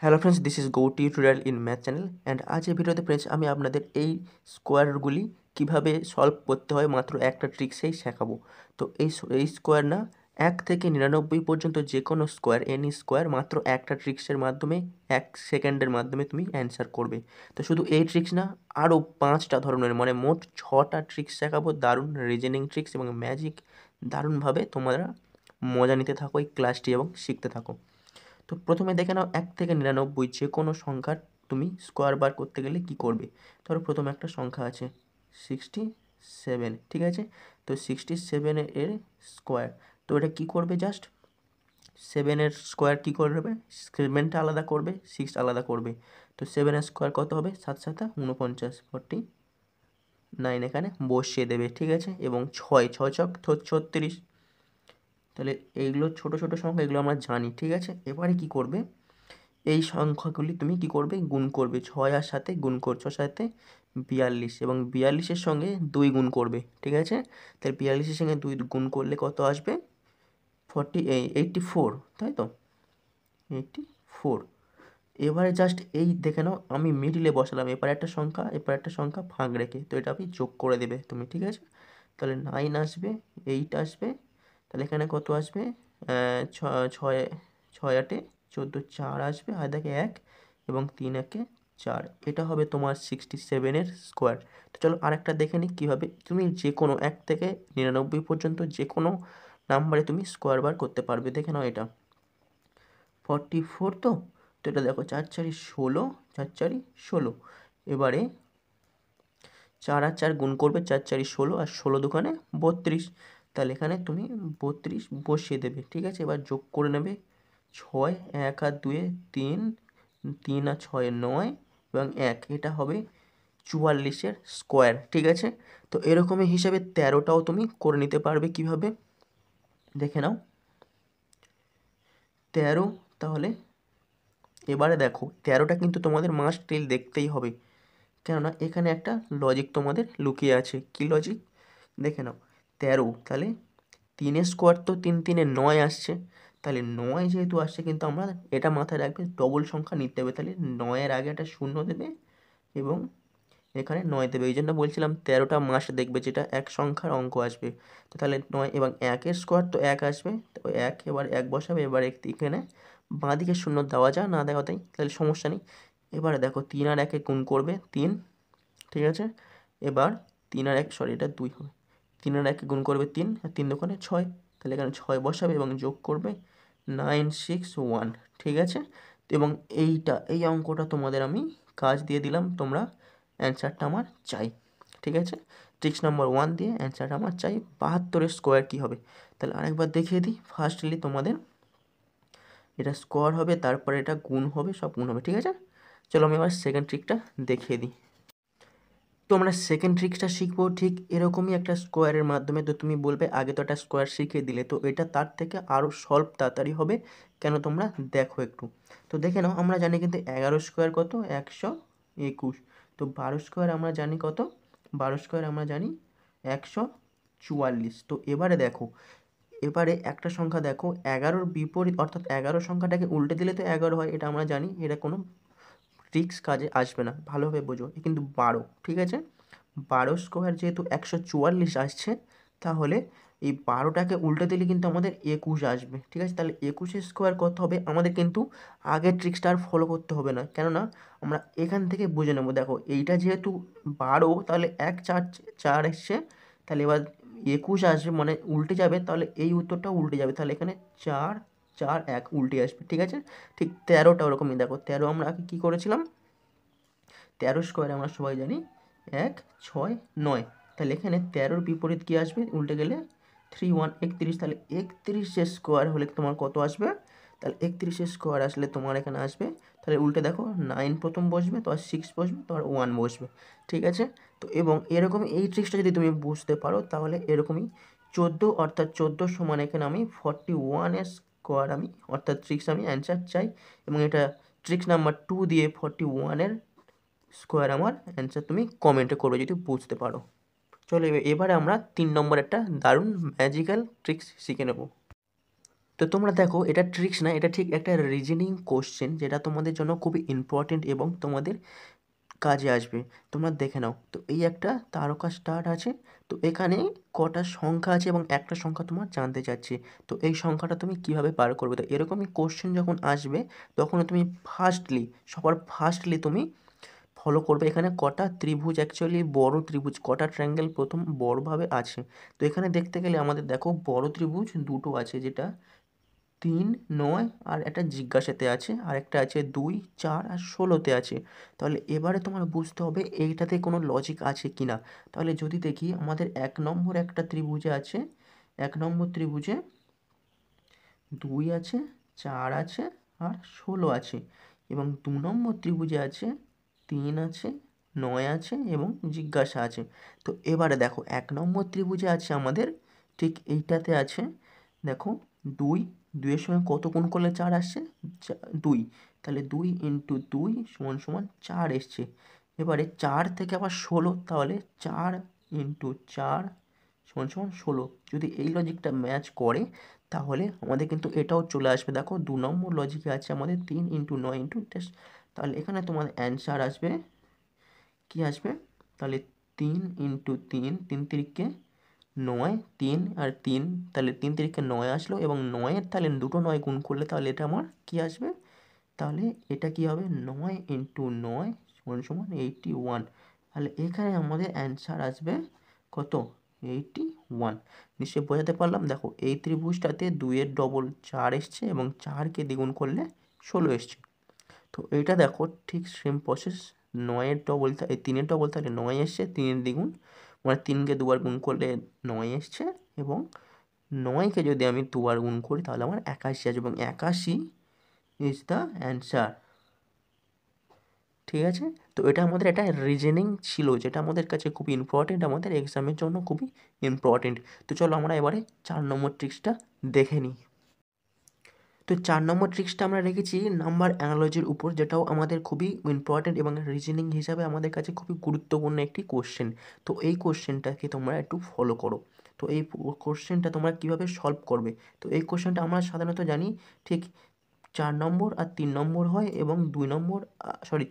Hello friends, this is go tutorial in math channel and আজ এই ভিডিওতে friends আমি আপনাদের এই স্কোয়ারগুলি কিভাবে সলভ করতে হয় মাত্র একটা ট্রিক্সেই শেখাবো। তো এই স্কোয়ার না 1 থেকে 99 পর্যন্ত যে কোনো স্কোয়ার এনি স্কোয়ার মাত্র একটা ট্রিক্সের মাধ্যমে 1 সেকেন্ডের মাধ্যমে তুমি অ্যান্সার করবে। তো শুধু এই ট্রিক্স না, আরও 5টা ধরনের মানে মোট 6টা ট্রিক্স শেখাবো, দারুণ রিজনিং ট্রিক্স এবং ম্যাজিক। দারুণভাবে তোমরা মজা নিতে থাকো এই ক্লাসটি এবং শিখতে থাকো। তো প্রথমে দেখে নাও 1 থেকে 99 যে কোনো সংখ্যার তুমি স্কোয়ার বার করতে গেলে কি করবে। ধরো প্রথমে একটা সংখ্যা আছে 67, ঠিক আছে। তো 67 এর স্কোয়ার, তো এটা কি করবে, জাস্ট 7 এর স্কোয়ার কী করবে, 7টা আলাদা করবে, 6 আলাদা করবে। তো 7 এর স্কোয়ার কত হবে, 7 7 49, 49 এখানে বসিয়ে দেবে, ঠিক আছে। এবং 6 6 ছক 36। তাহলে এইগুলো ছোটো ছোটো সংখ্যা, এগুলো আমরা জানি, ঠিক আছে। এবারে কি করবে, এই সংখ্যাগুলি তুমি কি করবে, গুণ করবে। 6 আর 7 গুণ করছো, 7 42 এবং 42-এর সঙ্গে 2 গুণ করবে, ঠিক আছে। তাহলে 42-এর সঙ্গে 2 গুণ করলে কত আসবে, 84, তাই তো, 84। এবারে জাস্ট এই দেখে নাও, আমি মিডিলে বসালাম, এবার একটা সংখ্যা ভাগ রেখে, তো এটা আপনি যোগ করে দেবে তুমি, ঠিক আছে। তাহলে 9 আসবে, 8 আসবে, তাহলে এখানে কত আসবে, ছয় 6 8 14, 4 আসবে, আর দেখে 1 এবং 3 1 4। এটা হবে তোমার 67-এর স্কোয়ার। তো চলো আরেকটা দেখে নিই কীভাবে তুমি যে কোনো 1 থেকে 99 পর্যন্ত যে কোনো নাম্বারে তুমি স্কোয়ার বার করতে পারবে। দেখে নাও, এটা 44, তো এটা দেখো 4 4 16, 4 4 16। এবারে 4 আর 4 গুণ করবে, 4 4 16 আর 16 দুখানে 32। তাহলে এখানে তুমি 32 বসিয়ে দেবে, ঠিক আছে। এবার যোগ করে নেবে, 6 1 আর 2 3, 3 আর 6 9 এবং 1, এটা হবে 44-এর স্কোয়ার, ঠিক আছে। তো এরকমই হিসাবে 13টাও তুমি করে নিতে পারবে। কিভাবে দেখে নাও, 13, তাহলে এবারে দেখো 13টা কিন্তু তোমাদের মাস্ট টেল দেখতেই হবে, কেননা এখানে একটা লজিক তোমাদের লুকিয়ে আছে। কি লজিক, দেখে নাও 13, তাহলে 3-এর স্কোয়ার তো 3 3 9 আসছে, তাহলে 9 যেহেতু আসছে, কিন্তু আমরা এটা মাথায় রাখবে ডবল সংখ্যা নিতে হবে, তাহলে 9-এর আগে একটা শূন্য দেবে এবং এখানে 9 দেবে। এই জন্য বলছিলাম 13টা মাস্ট দেখবে, যেটা এক সংখ্যার অঙ্ক আসবে। তো তাহলে 9 এবং 1-এর স্কোয়ার তো 1 আসবে, তো 1, এবার 1 বসাবে, এবার এখানে বাঁ দিকে শূন্য দেওয়া যা না দেওয়া তাই, তাহলে সমস্যা নেই। এবারে দেখো 3 আর 1 গুণ করবে 3, ঠিক আছে। এবার 3 আর 1, সরি এটা 2 হবে, 3 আর 1 গুণ করবে 3, আর 3 দোকানে 6, তাহলে এখানে 6 বসাবে এবং যোগ করবে 961, ঠিক আছে। এবং এই অঙ্কটা তোমাদের আমি কাজ দিয়ে দিলাম, তোমরা অ্যান্সারটা আমার চাই, ঠিক আছে। ট্রিক্স নাম্বার 1 দিয়ে অ্যান্সারটা আমার চাই। 72-এর স্কোয়ার কী হবে, তাহলে আরেকবার দেখিয়ে দিই। ফার্স্টলি তোমাদের এটা স্কোয়ার হবে, তারপরে এটা গুণ হবে, সব গুণ হবে, ঠিক আছে। চলো আমি এবার সেকেন্ড ট্রিকটা দেখিয়ে দিই। তো আমরা সেকেন্ড ট্রিক্সটা শিখবো ঠিক এরকমই একটা স্কোয়ারের মাধ্যমে। তো তুমি বলবে আগে তো একটা স্কোয়ার শিখিয়ে দিলে, তো এটা তার থেকে আরও সলভ তাড়াতাড়ি হবে কেন, তোমরা দেখো একটু। তো দেখে নাও, আমরা জানি কিন্তু 11 স্কোয়ার কত, 121। তো 12 স্কোয়ার আমরা জানি কত, 12 স্কোয়ার আমরা জানি 144। তো এবারে দেখো, এবারে একটা সংখ্যা দেখো 11-র বিপরীত, অর্থাৎ 11 সংখ্যাটাকে উল্টে দিলে তো 11 হয়, এটা আমরা জানি, এটা কোনো ট্রিক্স কাজে আসবে না, ভালোভাবে বোঝো। এ কিন্তু 12, ঠিক আছে। 12 স্কোয়ার যেহেতু 144 আসছে, তাহলে এই 12টাকে উল্টে দিলে কিন্তু আমাদের 21 আসবে, ঠিক আছে। তাহলে 21-এর স্কোয়ার কত হবে, আমাদের কিন্তু আগের ট্রিক্সটা আর ফলো করতে হবে না, কেননা আমরা এখান থেকে বুঝে নেবো। দেখো এইটা যেহেতু 12, তাহলে 1 4 4 এসছে, তাহলে এবার 21 আসবে, মানে উল্টে যাবে, তাহলে এই উত্তরটাও উল্টে যাবে, তাহলে এখানে 4 4 1 উল্টে আসবে, ঠিক আছে। ঠিক 13টা ওরকমই, দেখো 13 আমরা আগে কী করেছিলাম, 13 স্কোয়ারে আমরা সবাই জানি 1 6 9, তাহলে এখানে 13-র বিপরীত কী আসবে, উল্টে গেলে 3 1 31, তাহলে 31-এর স্কোয়ার হলে তোমার কত আসবে, তাহলে 31-এর স্কোয়ার আসলে তোমার এখানে আসবে, তাহলে উল্টে দেখো 9 প্রথম বসবে, তো আর 6 বসবে, তো আর 1 বসবে, ঠিক আছে। তো এবং এরকম এই ট্রিক্সটা যদি তুমি বুঝতে পারো, তাহলে এরকমই 14, অর্থাৎ 14 সমান এখানে আমি 41-এর স্কোয়ার আমি, অর্থাৎ ট্রিক্স আমি অ্যান্সার চাই, এবং এটা ট্রিক্স নাম্বার 2 দিয়ে 41-এর স্কোয়ার আমার অ্যান্সার তুমি কমেন্টে করবে যদি বুঝতে পারো। চলো এবারে আমরা 3 নম্বর একটা দারুণ ম্যাজিক্যাল ট্রিক্স শিখে নেব। তো তোমরা দেখো এটা ট্রিক্স না, এটা ঠিক একটা রিজনিং কোশ্চেন যেটা তোমাদের জন্য খুবই ইম্পর্টেন্ট এবং তোমাদের কাজে আসবে। তোমরা দেখে নাও, তো এই একটা তারকা স্টার আছে, তো এখানে কটা সংখ্যা আছে এবং একটা সংখ্যা তোমার জানতে চাচ্ছে, তো এই সংখ্যাটা তুমি কিভাবে বার করবে। তো এরকমই কোশ্চেন যখন আসবে তখন তুমি সবার ফার্স্টলি তুমি ফলো করবে এখানে কটা ত্রিভুজ, অ্যাকচুয়ালি বড় ত্রিভুজ, কটা ট্রায়াঙ্গেল প্রথম বড়ভাবে আছে। তো এখানে দেখতে গেলে আমাদের দেখো বড় ত্রিভুজ দুটো আছে, যেটা 3, 9 আর একটা জিজ্ঞাসাতে আছে, আর একটা আছে 2, 4 আর 16তে আছে। তাহলে এবারে তোমার বুঝতে হবে এইটাতে কোনো লজিক আছে কি না। তাহলে যদি দেখি আমাদের 1 নম্বর একটা ত্রিভুজে আছে, 1 নম্বর ত্রিভুজে 2 আছে, 4 আছে আর 16 আছে, এবং 2 নম্বর ত্রিভুজে আছে 3 আছে, 9 আছে এবং জিজ্ঞাসা আছে। তো এবারে দেখো 1 নম্বর ত্রিভুজে আছে আমাদের, ঠিক এইটাতে আছে, দেখো 2, 2 এর সঙ্গে কত গুণ করলে 4 আসছে, 2, তাহলে 2 ইন্টু 2 সমান সমান 4 এসছে। এবারে 4 থেকে আবার 16, তাহলে 4 ইন্টু 4 সমান সমান 16। যদি এই লজিকটা ম্যাচ করে তাহলে আমাদের কিন্তু এটাও চলে আসবে। দেখো 2 নম্বর লজিকে আছে আমাদের 3 ইন্টু 9 ইন্টু টেস্ট, তাহলে এখানে তোমার অ্যান্সার আসবে, কি আসবে, তাহলে 3 ইন্টু 3, 3 তিরিকে 9, 3 আর 3, তাহলে 3 তিরিকে 9 আসলো, এবং 9-এর তাহলে দুটো 9 গুণ করলে তাহলে এটা আমার কি আসবে, তাহলে এটা কি হবে, 9 ইন্টু 9 সমান সমান 81। তাহলে এখানে আমাদের অ্যান্সার আসবে কত, 81। নিশ্চয়ই বোঝাতে পারলাম। দেখো এই ত্রিভুজটাতে 2-এর ডবল 4 এসছে এবং 4কে দ্বিগুণ করলে 16 এসছে। তো এইটা দেখো ঠিক সেম প্রসেস, 9-এর ডবল, এই 3-এর ডবল তাহলে 9 এসছে, 3-এর দ্বিগুণ মানে 3কে দুবার গুণ করলে 9 এসছে, এবং 9কে যদি আমি দুবার গুণ করি তাহলে আমার 81 আসবে, এবং 81 ইজ দ্য অ্যান্সার। ঠিক আছে, তো এটা আমাদের একটা রিজনিং ছিল যেটা আমাদের কাছে খুবই ইম্পর্টেন্ট, আমাদের এক্সামের জন্য খুবই ইম্পর্টেন্ট। তো চলো আমরা এবারে 4 নম্বর ট্রিক্সটা দেখে নিই। তো 4 নম্বর ট্রিক্সটা আমরা রেখেছি নাম্বার অ্যানালজির উপর, যেটাও আমাদের খুবই ইম্পর্টেন্ট এবং রিজনিং হিসাবে আমাদের কাছে খুবই গুরুত্বপূর্ণ একটি কোশ্চেন। তো এই কোশ্চেনটাকে তোমরা একটু ফলো করো। তো এই কোশ্চেনটা তোমরা কীভাবে সলভ করবে, তো এই কোশ্চেনটা আমরা সাধারণত জানি ঠিক 4 নম্বর আর 3 নম্বর হয়, এবং 2 নম্বর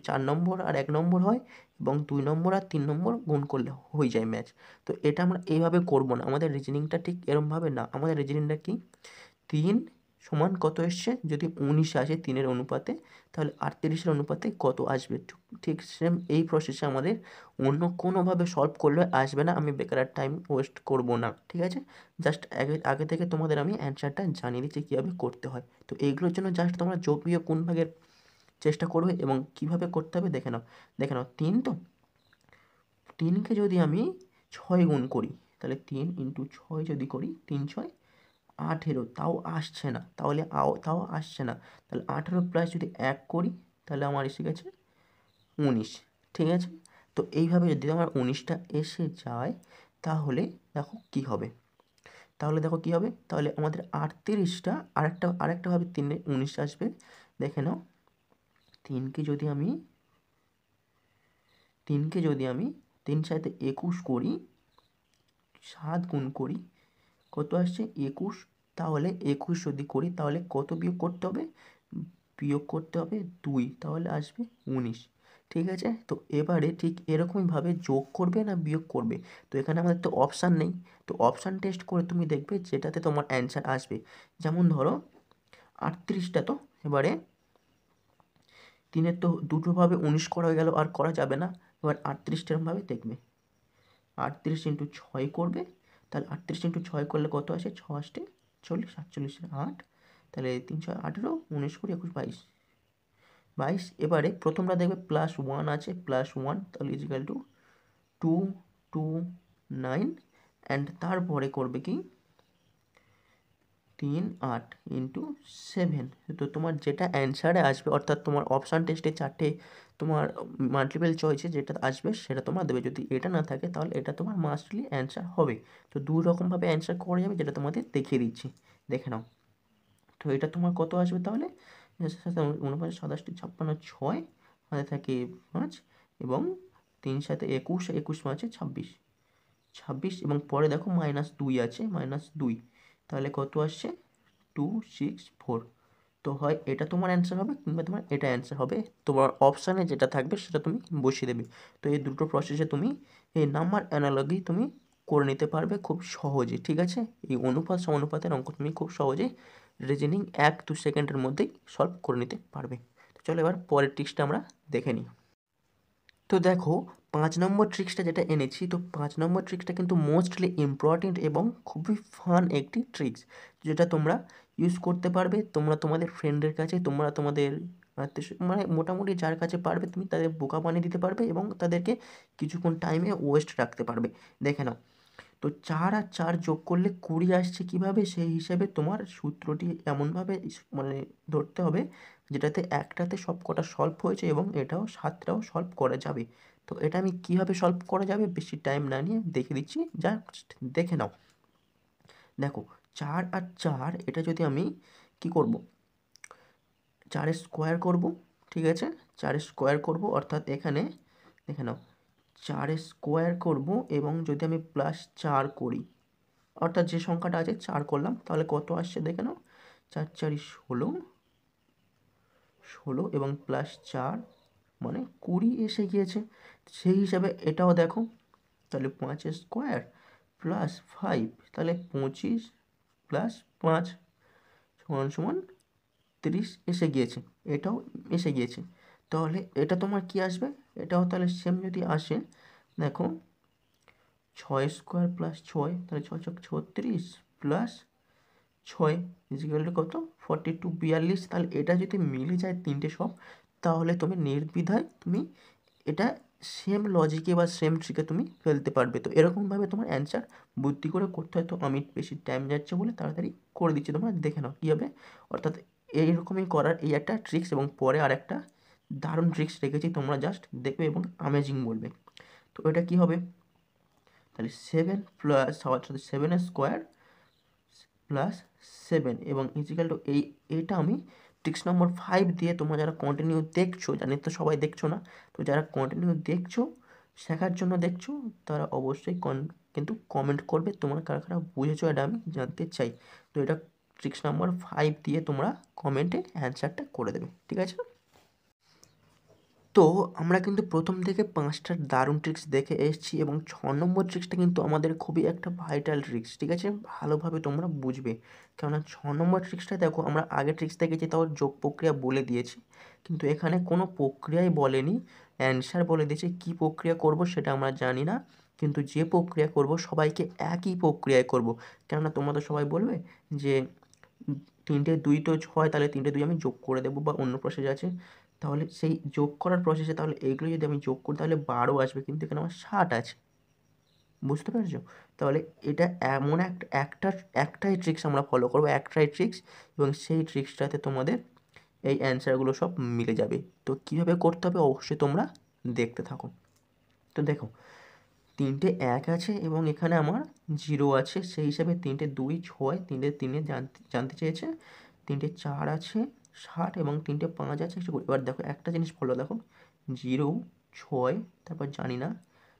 4 নম্বর আর 1 নম্বর হয়, এবং 2 নম্বর আর 3 নম্বর গুণ করলে হয়ে যায় ম্যাচ। তো এটা আমরা এইভাবে করব না, আমাদের রিজনিংটা ঠিক এরমভাবে না। আমাদের রিজনিংটা কি, 3 সমান কত এসছে, যদি 19 আসে 3-এর অনুপাতে, তাহলে 38-এর অনুপাতে কত আসবে। ঠিক সেম এই প্রসেসে আমাদের অন্য কোনোভাবে সলভ করলে আসবে না। আমি বেকার টাইম ওয়েস্ট করব না, ঠিক আছে। জাস্ট আগে থেকে তোমাদের আমি অ্যান্সারটা জানিয়ে দিচ্ছি কীভাবে করতে হয়। তো এইগুলোর জন্য জাস্ট তোমরা যোগ বিয়োগ কোন ভাগের চেষ্টা করবে এবং কীভাবে করতে হবে দেখে নাও। 3, তো 3কে যদি আমি 6 গুণ করি, তাহলে 3 ইন্টু 6 যদি করি, 3 6 18, তাও আসছে না, তাও আসছে না, তাহলে 18 প্লাস যদি 1 করি তাহলে আমার এসে গেছে 19। ঠিক আছে, তো এইভাবে যদি আমার 19টা এসে যায় তাহলে দেখো কি হবে, তাহলে আমাদের 38টা আরেকটাভাবে 3-এ 19 আসবে। দেখে নাও, 3কে যদি আমি 3 সাথে 21 করি, 7 গুণ করি, কত আসছে 21। তাহলে 21 যদি করি তাহলে কত বিয়োগ করতে হবে, 2, তাহলে আসবে 19। ঠিক আছে, তো এবারে ঠিক এরকমইভাবে যোগ করবে না বিয়োগ করবে। তো এখানে আমাদের তো অপশান নেই, তো অপশান টেস্ট করে তুমি দেখবে যেটাতে তোমার অ্যান্সার আসবে। যেমন ধরো 38টা, তো এবারে 3-এর তো দুটোভাবে 19 করা হয়ে গেল, আর করা যাবে না। এবার 38টা এরকমভাবে দেখবে, 38 ইন্টু 6 করবে, তাহলে 38 ইন্টু 6 করলে কত আসে, 6 আসতে 40, 47 8, তাহলে 3 6 18, 19 20 21 22, 22। এবারে প্রথমটা দেখবে +1 আছে, +1, তাহলে ইজিক্যাল টু 2 2 9, অ্যান্ড তারপরে করবে কি 3 8 ইন্টু 7। তো তোমার যেটা অ্যান্সারে আসবে, অর্থাৎ তোমার অপশান টেস্টে 4টে তোমার মাল্টিপল চয়েসে যেটা আসবে সেটা তোমরা দেবে। যদি এটা না থাকে তাহলে এটা তোমার মাস্টলি অ্যান্সার হবে। তো 2 রকমভাবে অ্যান্সার করা যাবে, যেটা তোমাদের দেখিয়ে দিচ্ছি, দেখে নাও। তো এটা তোমার কত আসবে তাহলে, 49 27 56 6, হাতে থাকে 5, এবং 3 সাথে 21, 21 5 26, 26, এবং পরে দেখো -2 আছে, -2, তাহলে কত আসছে 264। তো হয় এটা তোমার অ্যান্সার হবে কিংবা তোমার এটা অ্যান্সার হবে, তোমার অপশানে যেটা থাকবে সেটা তুমি বসিয়ে দেবে। তো এই দুটো প্রসেসে তুমি এই নাম্বার অ্যানালজি তুমি করে নিতে পারবে খুব সহজে, ঠিক আছে। এই অনুপাত সমানুপাতের অঙ্ক তুমি খুব সহজেই রিজনিং 1-2 সেকেন্ডের মধ্যেই সলভ করে নিতে পারবে। তো চলো এবার পরের ট্রিক্সটা আমরা দেখে নিই। তো দেখো 5 নম্বর ট্রিক্সটা যেটা এনেছি, তো 5 নম্বর ট্রিক্সটা কিন্তু মোস্টলি ইম্পর্টেন্ট এবং খুবই ফান একটি ট্রিক্স, যেটা তোমরা ইউজ করতে পারবে। তোমরা তোমাদের ফ্রেন্ডের কাছে, তোমরা তোমাদের মানে মোটামুটি যার কাছে পারবে তুমি তাদের বোকা বানিয়ে দিতে পারবে এবং তাদেরকে কিছুক্ষণ টাইমে ওয়েস্ট রাখতে পারবে। দেখে নাও, তো 4 আর 4 যোগ করলে 20 আসছে কীভাবে, সেই হিসাবে তোমার সূত্রটি এমনভাবে মানে ধরতে হবে যেটাতে একটাতে সব কটা সলভ হয়েছে এবং এটাও 7টাও সলভ করা যাবে। তো এটা আমি কীভাবে সলভ করা যাবে বেশি টাইম না নিয়ে দেখে দিচ্ছি, জাস্ট দেখে নাও। দেখো 4 আর 4 এটা যদি আমি কি করব, 4-এর স্কোয়ার করব, ঠিক আছে। 4-এর স্কোয়ার করব অর্থাৎ এখানে দেখে নাও 4-এর স্কোয়ার করব এবং যদি আমি +4 করি, অর্থাৎ যে সংখ্যাটা আছে 4 করলাম, তাহলে কত আসছে দেখে নাও। 4 × 4 = 16 এবং +4 মানে 20 এসে গিয়েছে। সেই হিসাবে এটাও দেখো, তাহলে 5-এর স্কোয়ার +5, তাহলে 25 + 5 = 30 এসে গিয়েছে। এটাও এসে গিয়েছে। তাহলে এটা তোমার কি আসবে, এটাও তাহলে সেম যদি আসে, দেখো 6 স্কোয়ার +6, তাহলে 6 × 36 +6 = কত, 42, 42। তাহলে এটা যদি মিলে যায় তিনটে সব, তাহলে তুমি নির্দ্বিধায় তুমি এটা সেম লজিকে বা সেম ট্রিকে তুমি ফেলতে পারবে। তো এরকমভাবে তোমার অ্যান্সার বুদ্ধি করে করতে হয়। তো আমি বেশি টাইম যাচ্ছে বলে তাড়াতাড়ি করে দিচ্ছি, তোমরা দেখে নাও কী হবে। অর্থাৎ এইরকমই করার এই একটা ট্রিক্স, এবং পরে আর একটা দারুণ ট্রিক্স রেখেছি, তোমরা জাস্ট দেখবে এবং আমেজিং বলবে। তো এটা কী হবে, তাহলে 7 অর্থাৎ 7-এর স্কোয়ার +7 এবং এইটা আমি ট্রিক্স নম্বর 5 দিয়ে, তোমরা যারা কন্টিনিউ দেখছো, জানি তো সবাই দেখছো না, তো যারা কন্টিনিউ দেখছো, শেখার জন্য দেখছো, তারা অবশ্যই কিন্তু কমেন্ট করবে তোমরা কারা কারা বুঝেছো, এটা আমি জানতে চাই। তো এটা ট্রিক্স নম্বর 5 দিয়ে তোমরা কমেন্টে অ্যান্সারটা করে দেবে, ঠিক আছে। তো আমরা কিন্তু প্রথম থেকে 5টা দারুণ ট্রিক্স দেখে এসেছি এবং 6 নম্বর ট্রিক্সটা কিন্তু আমাদের খুবই একটা ভাইটাল ট্রিক্স, ঠিক আছে। ভালোভাবে তোমরা বুঝবে, কেননা 6 নম্বর ট্রিক্সটা দেখো, আমরা আগে ট্রিক্স দেখেছি তাও যোগ প্রক্রিয়া বলে দিয়েছি, কিন্তু এখানে কোনো প্রক্রিয়াই বলেনি, অ্যান্সার বলে দিয়েছে। কী প্রক্রিয়া করব সেটা আমরা জানি না, কিন্তু যে প্রক্রিয়া করব সবাইকে একই প্রক্রিয়ায় করব। কেননা তোমরা তো সবাই বলবে যে 3টে 2 তো 6, তাহলে 3টে 2 আমি যোগ করে দেবো, বা অন্য প্রসেস আছে। তাহলে সেই যোগ করার প্রসেসে তাহলে এইগুলো যদি আমি যোগ করি তাহলে 12 আসবে, কিন্তু এখানে আমার 60 আছে, বুঝতে পেরেছো। তাহলে এটা এমন একটাই ট্রিক্স আমরা ফলো করবো, একটাই ট্রিক্স, এবং সেই ট্রিক্সটাতে তোমাদের এই অ্যান্সারগুলো সব মিলে যাবে। তো কীভাবে করতে হবে অবশ্যই তোমরা দেখতে থাকো। তো দেখো 3টে 1 আছে এবং এখানে আমার 0 আছে, সেই হিসাবে 3টে 2 6, 3টে 3 জানতে চেয়েছে, 3টে 4 আছে 60 এবং 3টে 5 আছে 120। এবার দেখো একটা জিনিস বলো, দেখো 0 6, তারপর জানি না,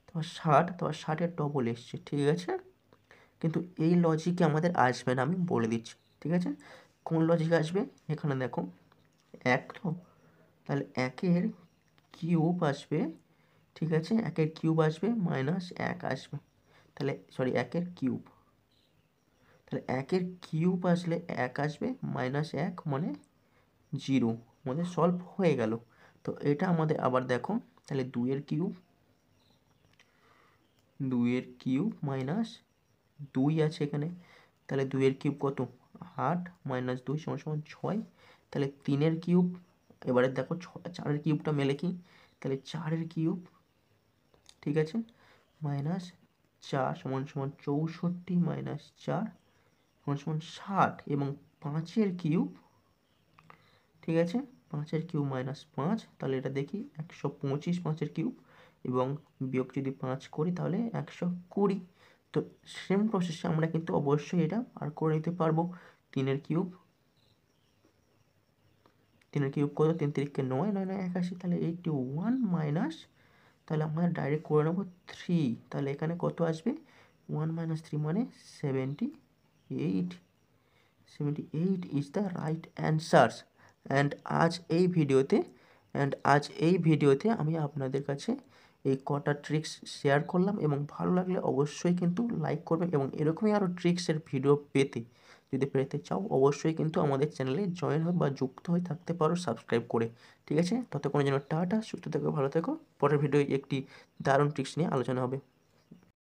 তারপর 60, তারপর 60-এর ডবল এসছে, ঠিক আছে। কিন্তু এই লজিকে আমাদের আসবে না, আমি বলে দিচ্ছি, ঠিক আছে। কোন লজিক আসবে, এখানে দেখো 1, তো তাহলে 1-এর কিউব আসবে, ঠিক আছে। 1-এর কিউব আসবে -1 আসবে, তাহলে সরি 1-এর কিউব, তাহলে 1-এর কিউব আসলে 1 আসবে, -1 মানে 0, আমাদের সলভ হয়ে গেল। তো এটা আমাদের আবার দেখো, তাহলে 2-এর কিউব -2 আছে এখানে, তাহলে 2-এর কিউব কত, 8 - 2 = 6, তাহলে 3-এর কিউব, এবারে দেখো 4-এর কিউবটা মেলে কি, তাহলে 4-এর কিউব, ঠিক আছে, -4 = 64 - 4 = 60 এবং 5-এর কিউব, ঠিক আছে, 5-এর কিউব -5, তাহলে এটা দেখি 125 5-এর কিউব, এবং বিয়োগ যদি 5 করি তাহলে 120। তো সেম প্রসেসে আমরা কিন্তু অবশ্যই এটা আর করে নিতে পারবো। 3-এর কিউব কত, 3 × 3 = 9, 9 9 81, তাহলে 81 মাইনাস, তাহলে আমরা ডাইরেক্ট করে নেবো 3, তাহলে এখানে কত আসবে, 1 - 3 মানে 78, 78 is the right answers. And আজ এই ভিডিওতে আমি আপনাদের কাছে এই কটা ট্রিক্স শেয়ার করলাম, এবং ভালো লাগলে অবশ্যই কিন্তু লাইক করবেন, এবং এরকমই আরও ট্রিক্সের ভিডিও যদি পেতে চাও অবশ্যই কিন্তু আমাদের চ্যানেলে জয়েন হবে বা যুক্ত হয়ে থাকতে পারো সাবস্ক্রাইব করে। ঠিক আছে, ততক্ষণের জন্য টাটা, সুস্থ থেকো, ভালো থেকো। পরের ভিডিওয় একটি দারুণ ট্রিক্স নিয়ে আলোচনা হবে।